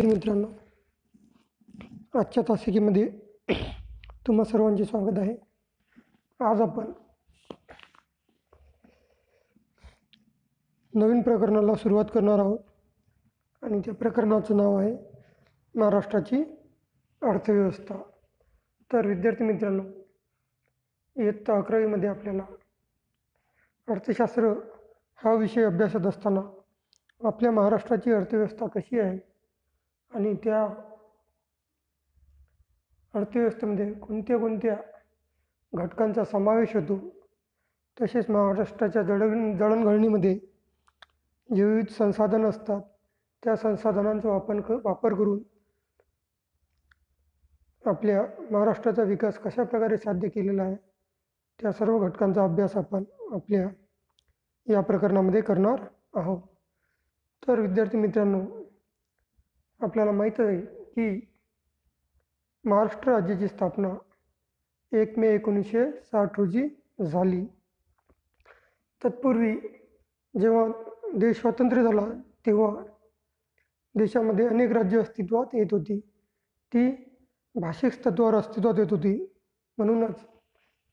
मित्रांनो, आजच्या तासिकेमध्ये तुम्हा सर्वांचे स्वागत आहे. आज आपण नवीन प्रकरणाला सुरुवात करणार आहोत आणि त्या प्रकरणाचं नाव आहे महाराष्ट्राची अर्थव्यवस्था. तर विद्यार्थी मित्रांनो, इयत्ता 11वीमध्ये आपल्याला अर्थशास्त्र हा विषय अभ्यासत असताना आपल्या महाराष्ट्राची अर्थव्यवस्था कशी आहे आणि त्या अर्थव्यवस्थेमध्ये कोणत्या कोणत्या घटकांचा समावेश होतो, तसेच महाराष्ट्राच्या जडणघडणीमध्ये जे विविध संसाधनं असतात त्या संसाधनांचा वापर करून आपल्या महाराष्ट्राचा विकास कशा प्रकारे साध्य केलेला आहे त्या सर्व घटकांचा अभ्यास आपण आपल्या या प्रकरणामध्ये करणार आहोत. तर विद्यार्थी मित्रांनो, आपल्याला माहीत आहे की महाराष्ट्र राज्याची स्थापना 1 मे 1960 रोजी झाली. तत्पूर्वी जेव्हा देश स्वतंत्र झाला तेव्हा देशामध्ये अनेक राज्य अस्तित्वात येत होती. ती भाषिक तत्त्वावर अस्तित्वात येत होती. म्हणूनच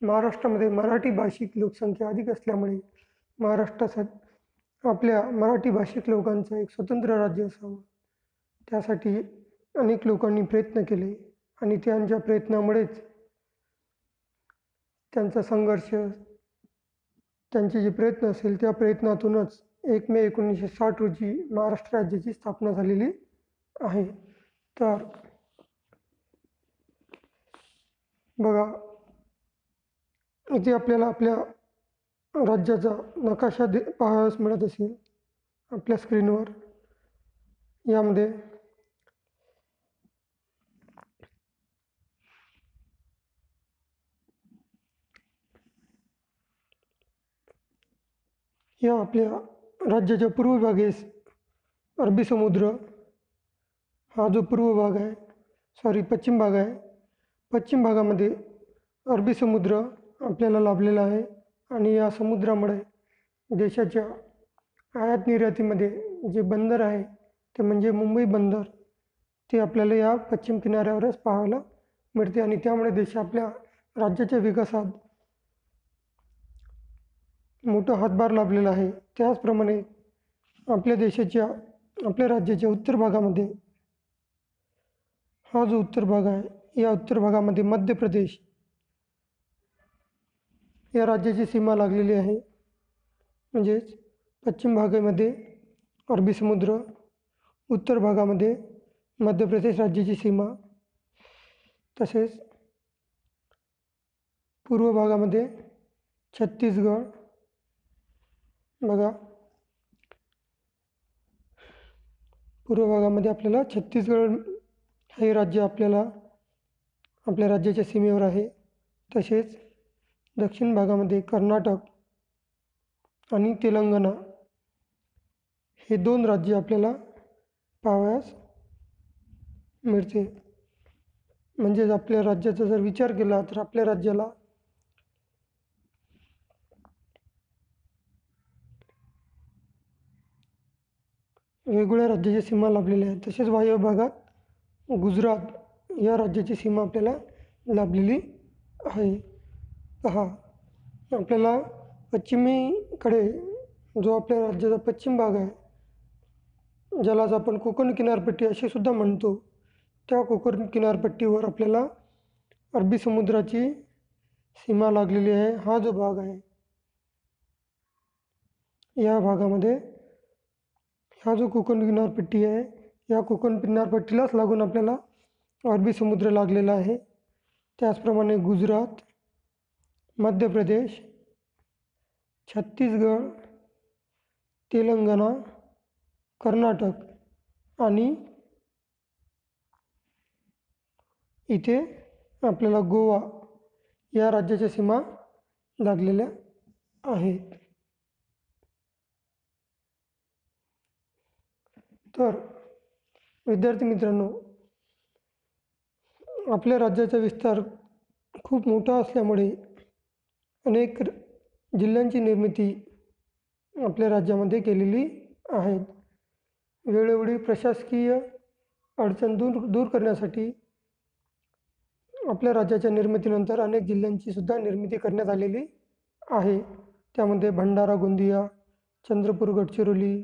महाराष्ट्रामध्ये मराठी भाषिक लोकसंख्या अधिक असल्यामुळे महाराष्ट्रासाठी आपल्या मराठी भाषिक लोकांचं एक स्वतंत्र राज्य असावं त्यासाठी अनेक लोकांनी प्रयत्न केले आणि त्यांच्या प्रयत्नामुळेच त्यांचा संघर्ष, त्यांचे जे प्रयत्न असेल त्या प्रयत्नातूनच 1 मे 1960 रोजी महाराष्ट्र राज्याची स्थापना झालेली आहे. तर बघा, इथे आपल्याला आपल्या राज्याचा नकाशा पाहावयास मिळत असेल आपल्या स्क्रीनवर. यामध्ये या आपल्या राज्याच्या पूर्व भागेस अरबी समुद्र हा जो पूर्व भाग आहे, पश्चिम भाग आहे. पश्चिम भागामध्ये अरबी समुद्र आपल्याला लाभलेला आहे आणि या समुद्रामुळे देशाच्या आयात निर्यातीमध्ये जे बंदर आहे ते म्हणजे मुंबई बंदर ते आपल्याला या पश्चिम किनाऱ्यावरच पाहायला मिळते आणि त्यामुळे देश आपल्या राज्याच्या विकासात मोठा हातभार लाभलेला आहे. त्याचप्रमाणे आपल्या राज्याच्या उत्तर भागामध्ये हा जो उत्तर भाग आहे, या उत्तर भागामध्ये मध्य प्रदेश या राज्याची सीमा लागलेली आहे. म्हणजेच पश्चिम भागामध्ये अरबी समुद्र, उत्तर भागामध्ये मध्य प्रदेश राज्याची सीमा, तसेच पूर्व भागामध्ये छत्तीसगड. बघा, पूर्व भागामध्ये आपल्याला छत्तीसगड हे राज्य आपल्या राज्याच्या सीमेवर आहे. तसेच दक्षिण भागामध्ये कर्नाटक आणि तेलंगणा हे 2 राज्य आपल्याला पाहावयास मिळते. म्हणजेच आपल्या राज्याचा जर विचार केला तर आपल्या राज्याला वेगवेगळ्या राज्याच्या सीमा लाभलेल्या आहेत. तसेच वायव्य भागात गुजरात या राज्याची सीमा आपल्याला लाभलेली आहे. पहा, आपल्याला पश्चिमेकडे जो आपल्या राज्याचा पश्चिम भाग आहे, ज्यालाच आपण कोकण किनारपट्टी असे सुद्धा म्हणतो, त्या कोकण किनारपट्टीवर आपल्याला अरबी समुद्राची सीमा लागलेली आहे. हा जो भाग आहे, या भागामध्ये हा जो कोकण किनारपट्टी आहे, या कोकण किनारपट्टीलाच लागून आपल्याला अरबी समुद्र लागलेला आहे. त्याचप्रमाणे गुजरात, मध्य प्रदेश, छत्तीसगड, तेलंगणा, कर्नाटक आणि इथे आपल्याला गोवा या राज्याच्या सीमा लागलेल्या आहेत. तर विद्यार्थी मित्रांनो, आपल्या राज्याचा विस्तार खूप मोठा असल्यामुळे अनेक जिल्ह्यांची निर्मिती आपल्या राज्यामध्ये केलेली आहे. वेळोवेळी प्रशासकीय अडचण दूर करण्यासाठी आपल्या राज्याच्या निर्मितीनंतर अनेक जिल्ह्यांची सुद्धा निर्मिती करण्यात आलेली आहे. त्यामध्ये भंडारा, गोंदिया, चंद्रपूर, गडचिरोली,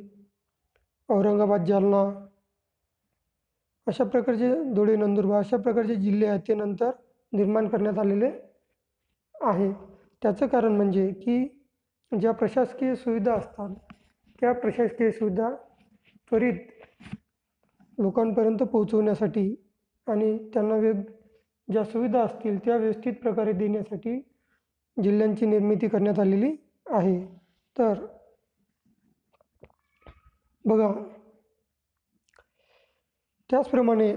औरंगाबाद, जालना अशा प्रकारचे, धुळे, नंदुरबार अशा प्रकारचे जिल्हे आहेत ते नंतर निर्माण करण्यात आलेले आहे. त्याचं कारण म्हणजे की ज्या प्रशासकीय सुविधा असतात त्या प्रशासकीय सुविधा त्वरित लोकांपर्यंत पोहोचवण्यासाठी आणि त्यांना ज्या सुविधा असतील त्या व्यवस्थित प्रकारे देण्यासाठी जिल्ह्यांची निर्मिती करण्यात आलेली आहे. तर बघा, त्याचप्रमाणे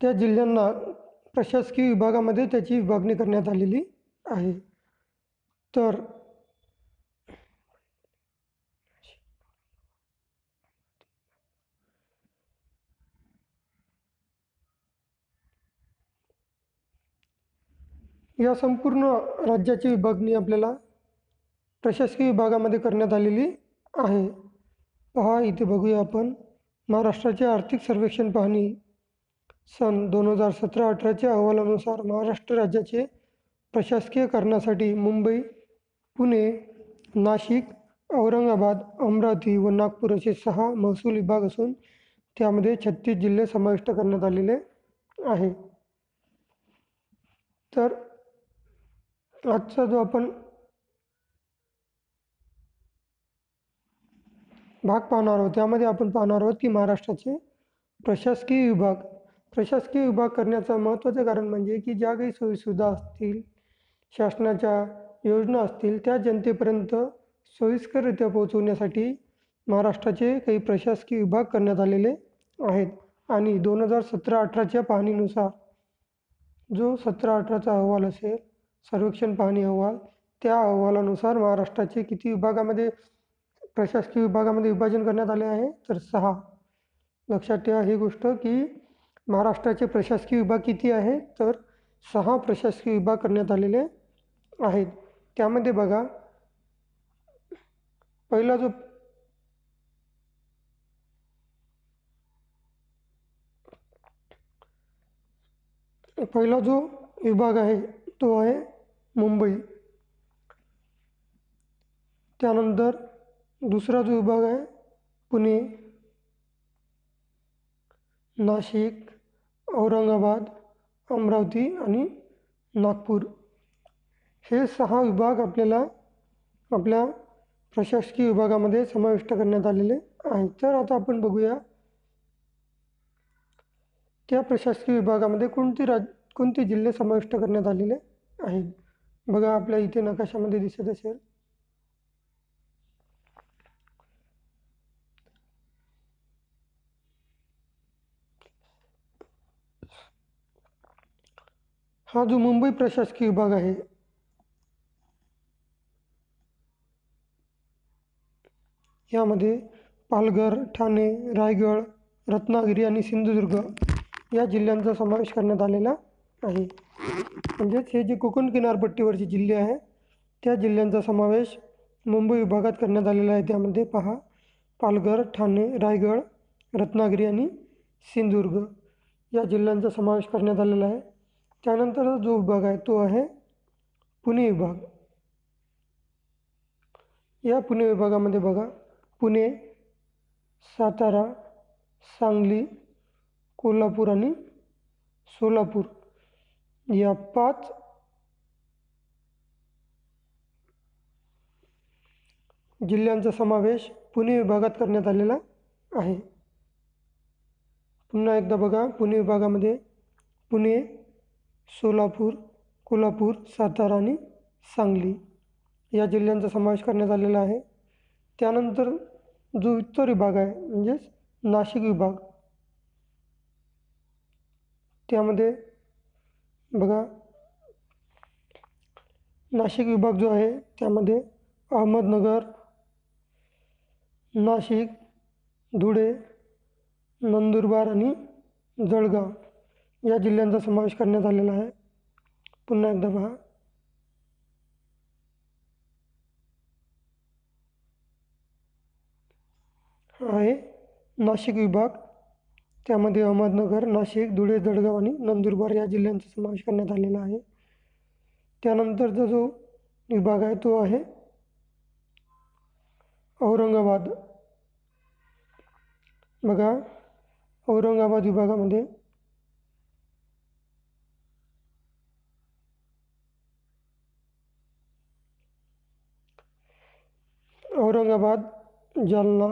त्या जिल्ह्यांना प्रशासकीय विभागामध्ये त्याची विभागणी करण्यात आलेली आहे. तर या संपूर्ण राज्याची विभागणी आपल्याला प्रशासकीय विभागामध्ये करण्यात आलेली आहे. पहा, इथे बघूया आपण महाराष्ट्राचे आर्थिक सर्वेक्षण पाहणी सन 2017-18च्या अहवालानुसार महाराष्ट्र राज्याचे प्रशासकीयकरणासाठी मुंबई, पुणे, नाशिक, औरंगाबाद, अमरावती व नागपूर असे 6 महसूल विभाग असून त्यामध्ये 36 जिल्हे समाविष्ट करण्यात आलेले आहे. तर आजचा जो आपण भाग पाहणार आहोत त्यामध्ये आपण पाहणार आहोत की महाराष्ट्राचे प्रशासकीय विभाग करण्याचं महत्त्वाचं कारण म्हणजे की ज्या काही सोयीसुविधा असतील, शासनाच्या योजना असतील त्या जनतेपर्यंत सोयीस्कररित्या पोहोचवण्यासाठी महाराष्ट्राचे काही प्रशासकीय विभाग करण्यात आलेले आहेत. आणि 2017-18च्या पाहणीनुसार जो 17-18चा अहवाल असेल, सर्वेक्षण पाहणी अहवाल, त्या अहवालानुसार महाराष्ट्राचे किती विभागामध्ये प्रशासकीय विभागामध्ये विभाजन करण्यात आले आहे तर 6. लक्षात ठेवा ही गोष्ट की महाराष्ट्राचे प्रशासकीय विभाग किती आहे तर 6 प्रशासकीय विभाग करण्यात आलेले आहेत. त्यामध्ये बघा, पहिला जो विभाग आहे तो आहे मुंबई. त्यानंतर दुसरा जो विभाग आहे पुणे, नाशिक, औरंगाबाद, अमरावती आणि नागपूर हे 6 विभाग आपल्याला आपल्या प्रशासकीय विभागामध्ये समाविष्ट करण्यात आलेले आहेत. तर आता आपण बघूया त्या प्रशासकीय विभागामध्ये कोणते जिल्हे समाविष्ट करण्यात आलेले आहेत. बघा, आपल्या इथे नकाशामध्ये दिसत असेल. हा जो मुंबई प्रशासकीय विभाग आहे यामध्ये पालघर, ठाणे, रायगड, रत्नागिरी आणि सिंधुदुर्ग या जिल्ह्यांचा समावेश करण्यात आलेला आहे. म्हणजेच हे जे कोकण किनारपट्टीवरचे जिल्हे आहेत त्या जिल्ह्यांचा समावेश मुंबई विभागात करण्यात आलेला आहे. त्यामध्ये पहा, पालघर, ठाणे, रायगड, रत्नागिरी आणि सिंधुदुर्ग या जिल्ह्यांचा समावेश करण्यात आलेला आहे. त्यानंतर जो विभाग आहे तो आहे पुणे विभाग. या पुणे विभागामध्ये बघा, पुणे, सातारा, सांगली, कोल्हापूर आणि सोलापूर या 5 जिल्ह्यांचा समावेश पुणे विभागात करण्यात आलेला आहे. पुन्हा एकदा बघा, पुणे विभागामध्ये पुणे, सोलापूर, कोल्हापूर, सातारा आणि सांगली या जिल्ह्यांचा समावेश करण्यात आलेला आहे. त्यानंतर जो उत्तर विभाग आहे म्हणजेच नाशिक विभाग, त्यामध्ये बघा, नाशिक विभाग जो आहे त्यामध्ये अहमदनगर, नाशिक, धुळे, नंदुरबार आणि जळगाव या जिल्ह्यांचा समावेश करण्यात आलेला आहे. पुन्हा एकदा पहा, हा आहे नाशिक विभाग. त्यामध्ये अहमदनगर, नाशिक, धुळे, जळगाव आणि नंदुरबार या जिल्ह्यांचा समावेश करण्यात आलेला आहे. त्यानंतरचा जो विभाग आहे तो आहे औरंगाबाद. बघा, औरंगाबाद विभागामध्ये औरंगाबाद, जालना,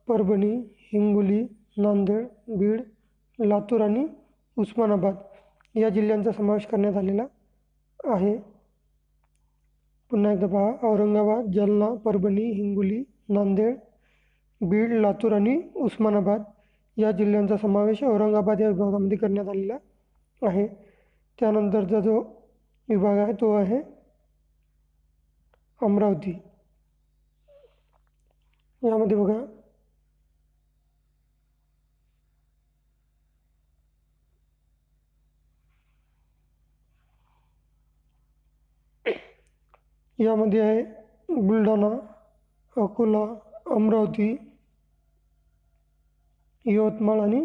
परभणी, हिंगोली, नांदेड, बीड, लातूर आणि उस्मानाबाद या जिल्ह्यांचा समावेश करण्यात आलेला आहे. पुन्हा एकदा पहा, औरंगाबाद, जालना, परभणी, हिंगोली, नांदेड, बीड, लातूर आणि उस्मानाबाद या जिल्ह्यांचा समावेश औरंगाबाद या विभागामध्ये करण्यात आलेला आहे. त्यानंतरचा जो विभाग आहे तो आहे अमरावती. यामध्ये बघा, यामध्ये आहे बुलढाणा, अकोला, अमरावती, यवतमाळ आणि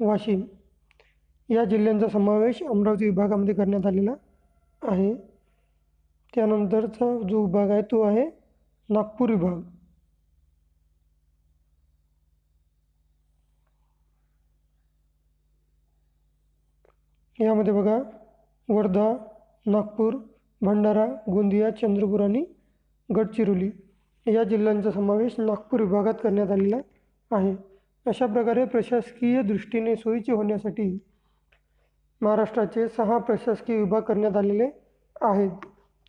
वाशिम या जिल्ह्यांचा समावेश अमरावती विभागामध्ये करण्यात आलेला आहे. त्यानंतरचा जो विभाग आहे तो आहे नागपूर विभाग. यामध्ये बघा, वर्धा, नागपूर, भंडारा, गोंदिया, चंद्रपूर आणि गडचिरोली या जिल्ह्यांचा समावेश नागपूर विभागात करण्यात आलेला आहे. अशा प्रकारे प्रशासकीय दृष्टीने सोयीचे होण्यासाठी महाराष्ट्राचे 6 प्रशासकीय विभाग करण्यात आलेले आहेत.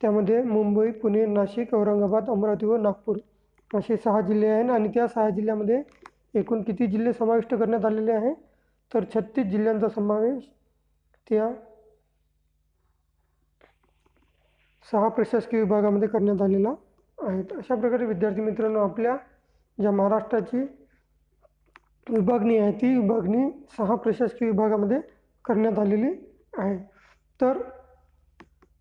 त्यामध्ये मुंबई, पुणे, नाशिक, औरंगाबाद, अमरावती व नागपूर असे 6 जिल्हे आहेत. आणि त्या 6 जिल्ह्यामध्ये एकूण किती जिल्हे समाविष्ट करण्यात आलेले आहे, तर 36 जिल्ह्यांचा समावेश त्या 6 प्रशासकीय विभागामध्ये करण्यात आलेला आहे. अशा प्रकारे विद्यार्थी मित्रांनो, आपल्या ज्या महाराष्ट्राची विभागणी आहे ती विभागणी 6 प्रशासकीय विभागामध्ये करण्यात आलेली आहे. तर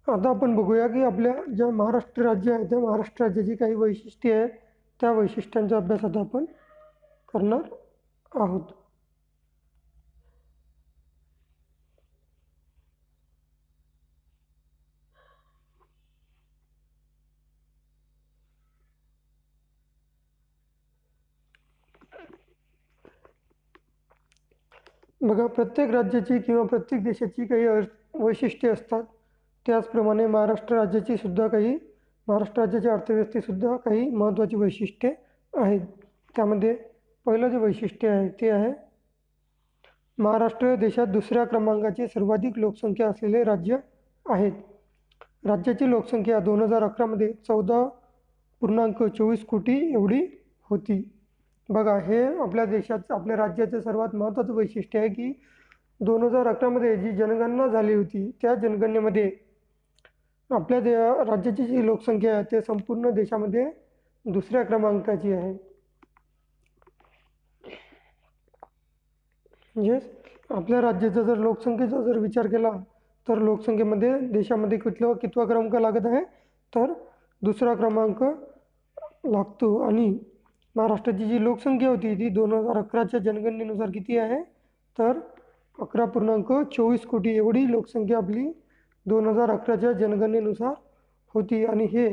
आता आपण बघूया की आपल्या ज्या महाराष्ट्र राज्य आहे त्या महाराष्ट्र राज्याची काही वैशिष्ट्ये आहेत, त्या वैशिष्ट्यांचा अभ्यास आता आपण करणार आहोत. बघा, प्रत्येक राज्याची किंवा प्रत्येक देशाची काही वैशिष्ट्ये असतात. त्याचप्रमाणे महाराष्ट्र राज्याच्या अर्थव्यवस्थेसुद्धा काही महत्त्वाची वैशिष्ट्ये आहेत. त्यामध्ये पहिलं जे वैशिष्ट्य आहे ते आहे, महाराष्ट्र देशात 2ऱ्या क्रमांकाचे सर्वाधिक लोकसंख्या असलेले राज्य आहेत. राज्याची लोकसंख्या 2011मध्ये 14.24 कोटी एवढी होती. बघा, हे आपल्या राज्याचं सर्वात महत्त्वाचं वैशिष्ट्य आहे की 2011मध्ये जी जनगणना झाली होती त्या जनगणनेमध्ये आपल्या राज्याची जी लोकसंख्या आहे ते संपूर्ण देशामध्ये 2ऱ्या क्रमांकाची आहे. म्हणजे आपल्या राज्याचा जर लोकसंख्येचा जर विचार केला तर लोकसंख्येमध्ये देशामध्ये कितवा क्रमांक लागत आहे, तर 2रा क्रमांक लागतो. आणि महाराष्ट्राची जी लोकसंख्या होती ती 2011च्या जनगणनेनुसार किती आहे, तर 11.24 कोटी एवढी लोकसंख्या आपली 2011च्या जनगणनेनुसार होती. आणि हे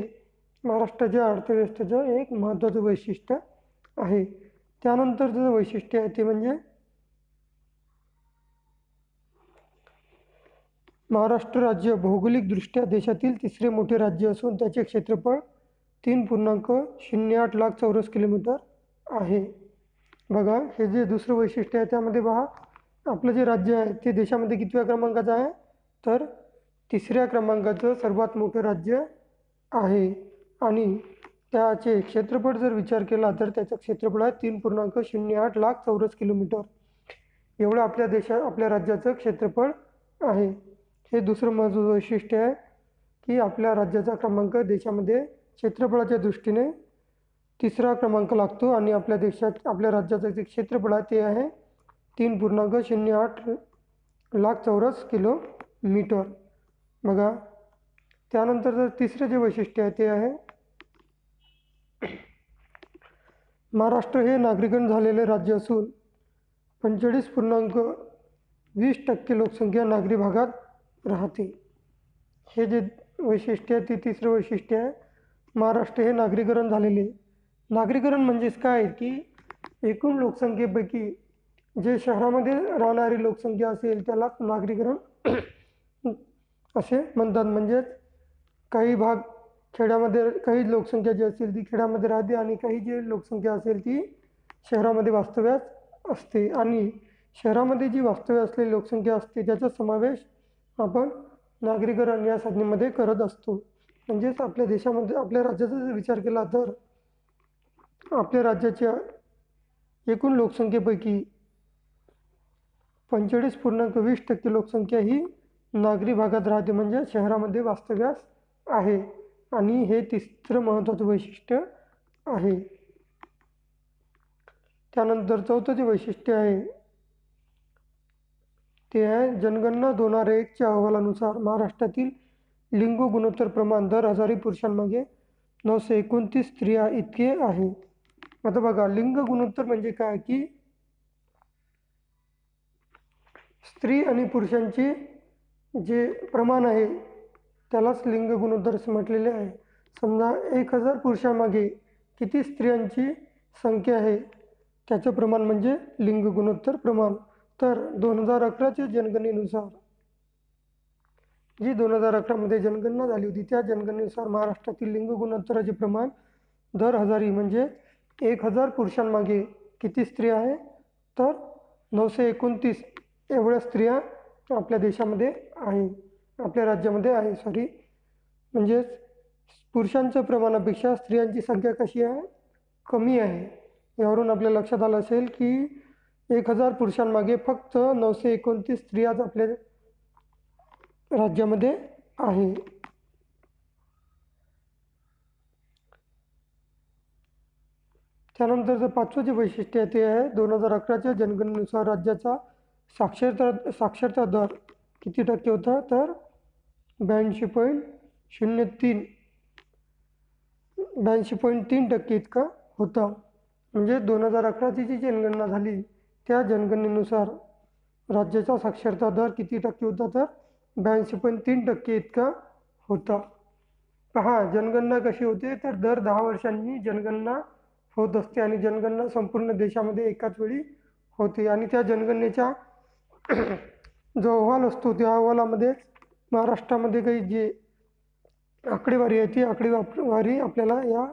महाराष्ट्राच्या अर्थव्यवस्थेचं एक महत्त्वाचं वैशिष्ट्य आहे. त्यानंतरचं वैशिष्ट्य आहे ते म्हणजे महाराष्ट्र राज्य भौगोलिकदृष्ट्या देशातील 3रे मोठे राज्य असून त्याचे क्षेत्रफळ 3.08 लाख चौरस किलोमीटर आहे. बघा, हे जे दुसरं वैशिष्ट्य आहे त्यामध्ये पहा, आपलं जे राज्य आहे ते देशामध्ये कितव्या क्रमांकाचं आहे, तर 3ऱ्या क्रमांकाचं सर्वात मोठं राज्य आहे. आणि त्याचे क्षेत्रफळ जर विचार केला तर त्याचं क्षेत्रफळ आहे 3.08 लाख चौरस किलोमीटर एवढं आपल्या राज्याचं क्षेत्रफळ आहे. हे दुसरं महत्त्वाचं वैशिष्ट्य आहे की आपल्या राज्याचा क्रमांक देशामध्ये क्षेत्रफळाच्या दृष्टीने 3रा क्रमांक लागतो. आणि आपल्या राज्याचं जे क्षेत्रफळ आहे ते आहे 3.08 लाख चौरस किलोमीटर. बघा, त्यानंतर जर तिसरे जे वैशिष्ट्य आहे ते आहे, महाराष्ट्र हे नागरीकरण झालेले राज्य असून 45.20% लोकसंख्या नागरी भागात राहते. हे जे वैशिष्ट्य आहे ते तिसरं वैशिष्ट्य आहे. महाराष्ट्र हे नागरीकरण झालेले. नागरीकरण म्हणजेच काय की एकूण लोकसंख्येपैकी जे शहरामध्ये राहणारी लोकसंख्या असेल त्यालाच नागरीकरण असे म्हणतात. म्हणजेच काही भाग खेड्यामध्ये, काही लोकसंख्या जी असेल ती खेड्यामध्ये राहते आणि काही जी लोकसंख्या असेल ती शहरामध्ये वास्तव्यास असते. आणि शहरामध्ये जी वास्तव्य असलेली लोकसंख्या असते त्याचा समावेश आपण नागरीकरण या संज्ञेमध्ये करत असतो. म्हणजेच आपल्या देशामध्ये, आपल्या राज्याचा जर विचार केला तर आपल्या राज्याच्या एकूण लोकसंख्येपैकी 45.20% लोकसंख्या ही नागरी भागात राहते, म्हणजे शहरामध्ये वास्तव्यास आहे. आणि हे तिसरं महत्त्वाचं वैशिष्ट्य आहे. त्यानंतर चौथं जे वैशिष्ट्य आहे ते आहे जनगणना 2001च्या अहवालानुसार महाराष्ट्रातील लिंग गुणोत्तर प्रमाण दर 1000 पुरुषांमागे 929 स्त्रिया इतके आहे. आता बघा, लिंग गुणोत्तर म्हणजे काय की स्त्री आणि पुरुषांचे जे प्रमाण आहे त्यालाच लिंग गुणोत्तर असं म्हटलेले आहे. समजा 1000 पुरुषांमागे किती स्त्रियांची संख्या आहे त्याचं प्रमाण म्हणजे लिंग गुणोत्तर प्रमाण. तर 2011च्या जनगणनेनुसार, जी 2011मध्ये जनगणना झाली होती त्या जनगणनेनुसार महाराष्ट्रातील लिंग गुणोत्तराचे प्रमाण दर 1000 म्हणजे 1000 पुरुषांमागे किती स्त्रिया आहे तर 929 एवढ्या स्त्रिया आपल्या देशामध्ये आहे, आपल्या राज्यामध्ये आहे. म्हणजेच पुरुषांच्या प्रमाणापेक्षा स्त्रियांची संख्या कशी आहे, कमी आहे. यावरून आपल्या लक्षात आलं असेल की 1000 पुरुषांमागे फक्त 929 स्त्रियाच आपल्या राज्यामध्ये आहे. त्यानंतरचं पाचवं जे वैशिष्ट्य आहे ते आहे 2011च्या जनगणनेनुसार राज्याचा साक्षरता दर किती टक्के होता तर 82.3% इतका होता. म्हणजे 2011ची जी जनगणना झाली त्या जनगणनेनुसार राज्याचा साक्षरता दर किती टक्के होता तर 82.3% इतका होता. पहा, जनगणना कशी होते तर दर 10 वर्षांनी जनगणना होत असते आणि जनगणना संपूर्ण देशामध्ये एकाच वेळी होते. आणि त्या जनगणनेच्या जो अहवाल असतो त्या अहवालामध्ये महाराष्ट्रामध्ये काही जे आकडेवारी आहे ती आकडेवारी आपल्याला या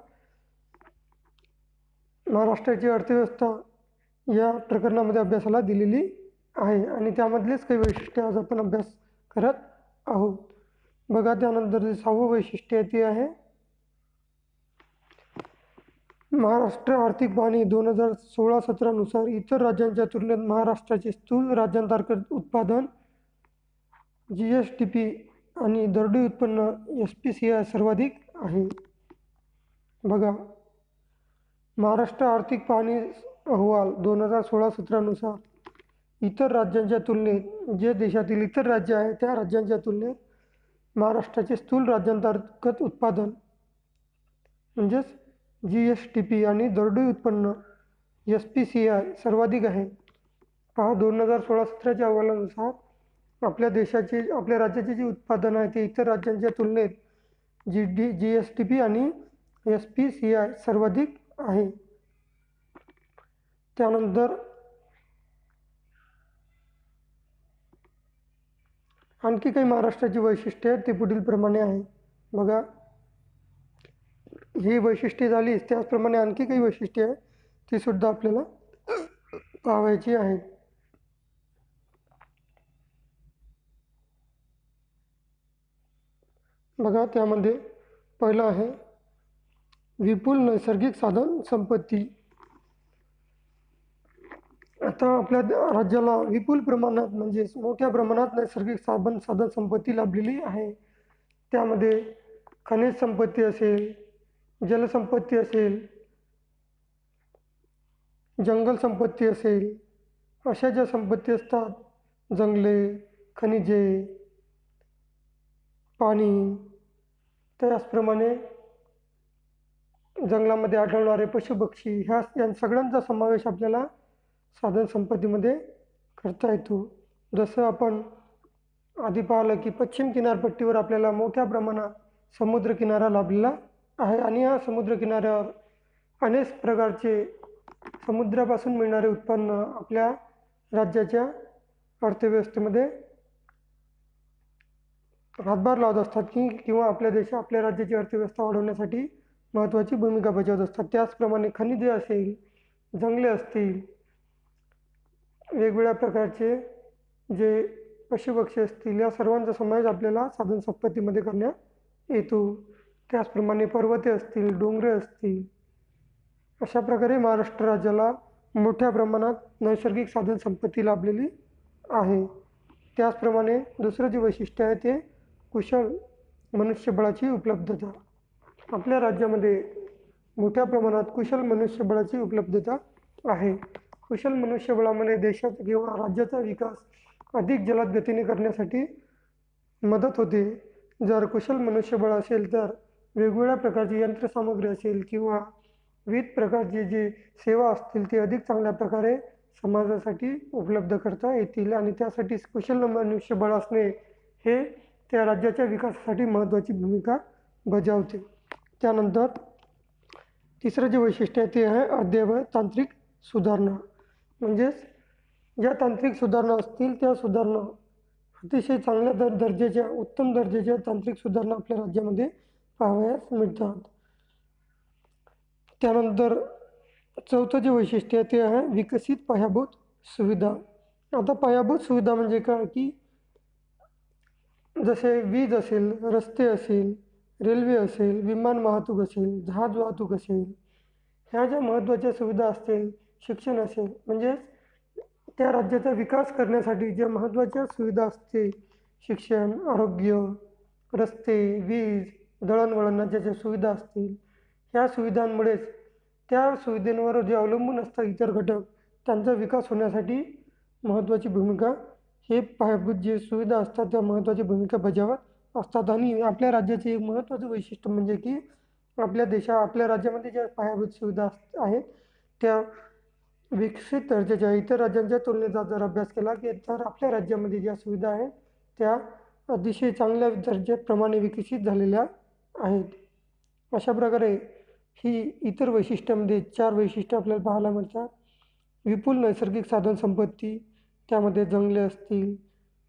महाराष्ट्राची अर्थव्यवस्था या प्रकरणामध्ये अभ्यासाला दिलेली आहे. आणि त्यामधलेच काही वैशिष्ट्य आज आपण अभ्यास करत आहोत. बघा, त्यानंतर जे 6वं वैशिष्ट्य आहे ते आहे महाराष्ट्र आर्थिक पाहणी 2016-17 नुसार इतर राज्यांच्या तुलनेत महाराष्ट्राचे स्थूल राज्यांतर्गत उत्पादन GSDP आणि दरडोई उत्पन्न SPCI सर्वाधिक आहे. बघा, महाराष्ट्र आर्थिक पाहणी अहवाल 2016-17 नुसार इतर राज्यांच्या तुलनेत, जे देशातील इतर राज्य आहे त्या राज्यांच्या तुलनेत महाराष्ट्राचे स्थूल राज्यांतर्गत उत्पादन म्हणजेच GSDP आणि दरडोई उत्पन्न SPCI सर्वाधिक आहे. पहा, 2016-17च्या अहवालानुसार आपल्या राज्याचे जे उत्पादन आहे ते इतर राज्यांच्या तुलनेत GSDP आणि SPCI सर्वाधिक आहे. त्यानंतर आणखी काही महाराष्ट्राची वैशिष्ट्ये आहेत ते पुढील प्रमाणे आहे. बघा, ही वैशिष्ट्ये झाली, त्याचप्रमाणे आणखी काही वैशिष्ट्ये आहेत ती सुद्धा आपल्याला पाहायची आहेत. बघा, त्यामध्ये पहिलं आहे विपुल नैसर्गिक साधन संपत्ती. आता आपल्या राज्याला विपुल प्रमाणात म्हणजेच मोठ्या प्रमाणात नैसर्गिक साधन संपत्ती लाभलेली आहे. त्यामध्ये खनिज संपत्ती असेल, जलसंपत्ती असेल, जंगल संपत्ती असेल, अशा ज्या संपत्ती असतात, जंगले, खनिजे, पाणी, त्याचप्रमाणे जंगलामध्ये आढळणारे पशुपक्षी, या सगळ्यांचा समावेश आपल्याला साधनसंपत्तीमध्ये करता येतो. जसं आपण आधी पाहिलं की पश्चिम किनारपट्टीवर आपल्याला मोठ्या प्रमाणात समुद्रकिनारा लाभलेला आहे आणि या समुद्रकिनाऱ्यावर अनेक प्रकारचे समुद्रापासून मिळणारे उत्पन्न आपल्या राज्याच्या अर्थव्यवस्थेमध्ये हातभार लावत असतात किंवा आपल्या राज्याची अर्थव्यवस्था वाढवण्यासाठी महत्त्वाची भूमिका बजावत असतात. त्याचप्रमाणे खनिजे असेल, जंगले असतील, वेगवेगळ्या प्रकारचे जे पशुपक्षी असतील, या सर्वांचा समावेश आपल्याला साधनसंपत्तीमध्ये करण्यात येतो. त्याचप्रमाणे पर्वते असतील, डोंगरे असतील, अशा प्रकारे महाराष्ट्र राज्याला मोठ्या प्रमाणात नैसर्गिक साधनसंपत्ती लाभलेली आहे. त्याचप्रमाणे दुसरं जे वैशिष्ट्य आहे ते कुशल मनुष्यबळाची उपलब्धता. आपल्या राज्यामध्ये मोठ्या प्रमाणात कुशल मनुष्यबळाची उपलब्धता आहे. कुशल मनुष्यबळामुळे देशाचा किंवा राज्याचा विकास अधिक जलद गतीने करण्यासाठी मदत होते. जर कुशल मनुष्यबळ असेल तर वेगवेगळ्या प्रकारची यंत्रसामग्री असेल किंवा विविध प्रकारचे जे सेवा असतील ते अधिक चांगल्या प्रकारे समाजासाठी उपलब्ध करता येतील आणि त्यासाठी कुशल मनुष्यबळ असणे हे त्या राज्याच्या विकासासाठी महत्त्वाची भूमिका बजावते. त्यानंतर तिसरं जे वैशिष्ट्य आहे ते आहे अद्ययावत तांत्रिक सुधारणा. म्हणजेच ज्या तांत्रिक सुधारणा असतील त्या सुधारणा अतिशय चांगल्या दर्जाच्या उत्तम दर्जाच्या तांत्रिक सुधारणा आपल्या राज्यामध्ये पाहावयास मिळतात. त्यानंतर चौथं जे वैशिष्ट्य आहे ते आहे विकसित पायाभूत सुविधा. आता पायाभूत सुविधा म्हणजे काय की जसे वीज असेल, रस्ते असेल, रेल्वे असेल, विमान वाहतूक असेल, जहाज वाहतूक असेल, ह्या ज्या महत्त्वाच्या सुविधा असतील, शिक्षण असेल, म्हणजेच त्या राज्याचा विकास करण्यासाठी ज्या महत्त्वाच्या सुविधा असते, शिक्षण, आरोग्य, रस्ते, वीज, दळणवळणाच्या ज्या सुविधा असतील, ह्या सुविधांमुळेच त्या सुविधेवर जे अवलंबून असतात इतर घटक त्यांचा विकास होण्यासाठी महत्त्वाची भूमिका हे पायाभूत जे सुविधा असतात त्या महत्त्वाची भूमिका बजावत असतात. आणि आपल्या राज्याचे एक महत्त्वाचं वैशिष्ट्य म्हणजे की आपल्या राज्यामध्ये ज्या पायाभूत सुविधा आहेत त्या विकसित दर्जाच्या इतर राज्यांच्या तुलनेत जर अभ्यास केला की तर आपल्या राज्यामध्ये ज्या सुविधा आहेत त्या अतिशय चांगल्या दर्जाप्रमाणे विकसित झालेल्या आहेत. अशा प्रकारे ही इतर वैशिष्ट्यामध्ये 4 वैशिष्ट्ये आपल्याला पाहायला मिळतात. विपुल नैसर्गिक साधनसंपत्ती, त्यामध्ये जंगले असतील,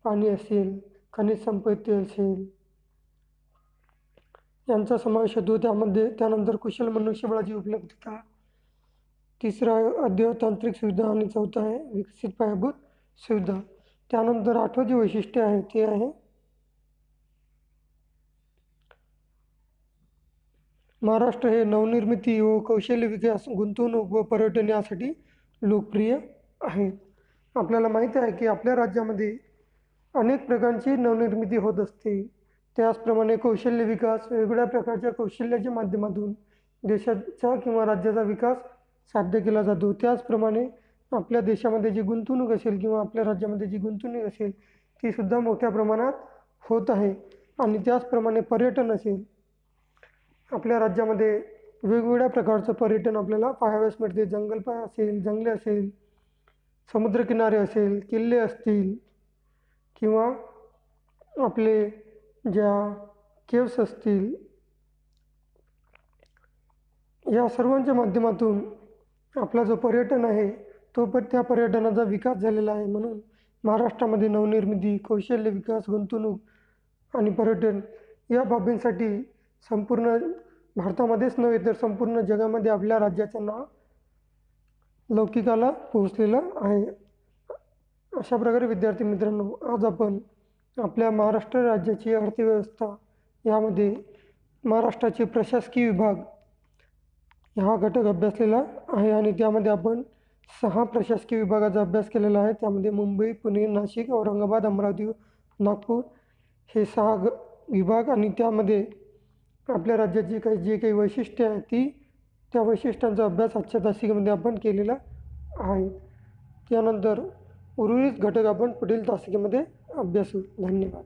पाणी असेल, खनिज संपत्ती असेल, यांचा समावेश होतो. त्यानंतर कुशल मनुष्यबळाची उपलब्धता, तिसरा आहे अद्ययावत तांत्रिक सुविधा आणि चौथा आहे विकसित पायाभूत सुविधा. त्यानंतर 8वं जे वैशिष्ट्य आहे ते आहे महाराष्ट्र हे नवनिर्मिती व कौशल्य विकास, गुंतवणूक व पर्यटन यासाठी लोकप्रिय आहे. आपल्याला माहीत आहे की आपल्या राज्यामध्ये अनेक प्रकारची नवनिर्मिती होत असते. त्याचप्रमाणे कौशल्य विकास, वेगवेगळ्या प्रकारच्या कौशल्याच्या माध्यमातून देशाचा किंवा राज्याचा विकास साध्य केला जातो. त्याचप्रमाणे आपल्या देशामध्ये जी गुंतवणूक असेल किंवा आपल्या राज्यामध्ये जी गुंतवणूक असेल तीसुद्धा मोठ्या प्रमाणात होत आहे. आणि त्याचप्रमाणे पर्यटन असेल, आपल्या राज्यामध्ये वेगवेगळ्या प्रकारचं पर्यटन आपल्याला पाहावयास मिळते. जंगले असेल, समुद्रकिनारे असेल, किल्ले असतील किंवा आपले ज्या केव्स असतील, या सर्वांच्या माध्यमातून आपला जो पर्यटन आहे त्या पर्यटनाचा विकास झालेला आहे. म्हणून महाराष्ट्रामध्ये नवनिर्मिती, कौशल्य विकास, गुंतवणूक आणि पर्यटन या बाबींसाठी संपूर्ण भारतामध्येच नव्हे तर संपूर्ण जगामध्ये आपल्या राज्याचं नाव लौकिकाला पोहोचलेलं आहे. अशा प्रकारे विद्यार्थी मित्रांनो, आज आपण आपल्या महाराष्ट्र राज्याची अर्थव्यवस्था यामध्ये महाराष्ट्राचे प्रशासकीय विभाग हा घटक अभ्यासलेला आहे आणि त्यामध्ये आपण 6 प्रशासकीय विभागाचा अभ्यास केलेला आहे. त्यामध्ये मुंबई, पुणे, नाशिक, औरंगाबाद, अमरावती, नागपूर हे 6 विभाग आणि त्यामध्ये आपल्या राज्याची जे काही वैशिष्ट्ये आहेत त्या वैशिष्ट्यांचा अभ्यास आजच्या तासिकेमध्ये आपण केलेला आहे. त्यानंतर उर्वरित घटक आपण पुढील तासिकेमध्ये अभ्यासू. धन्यवाद.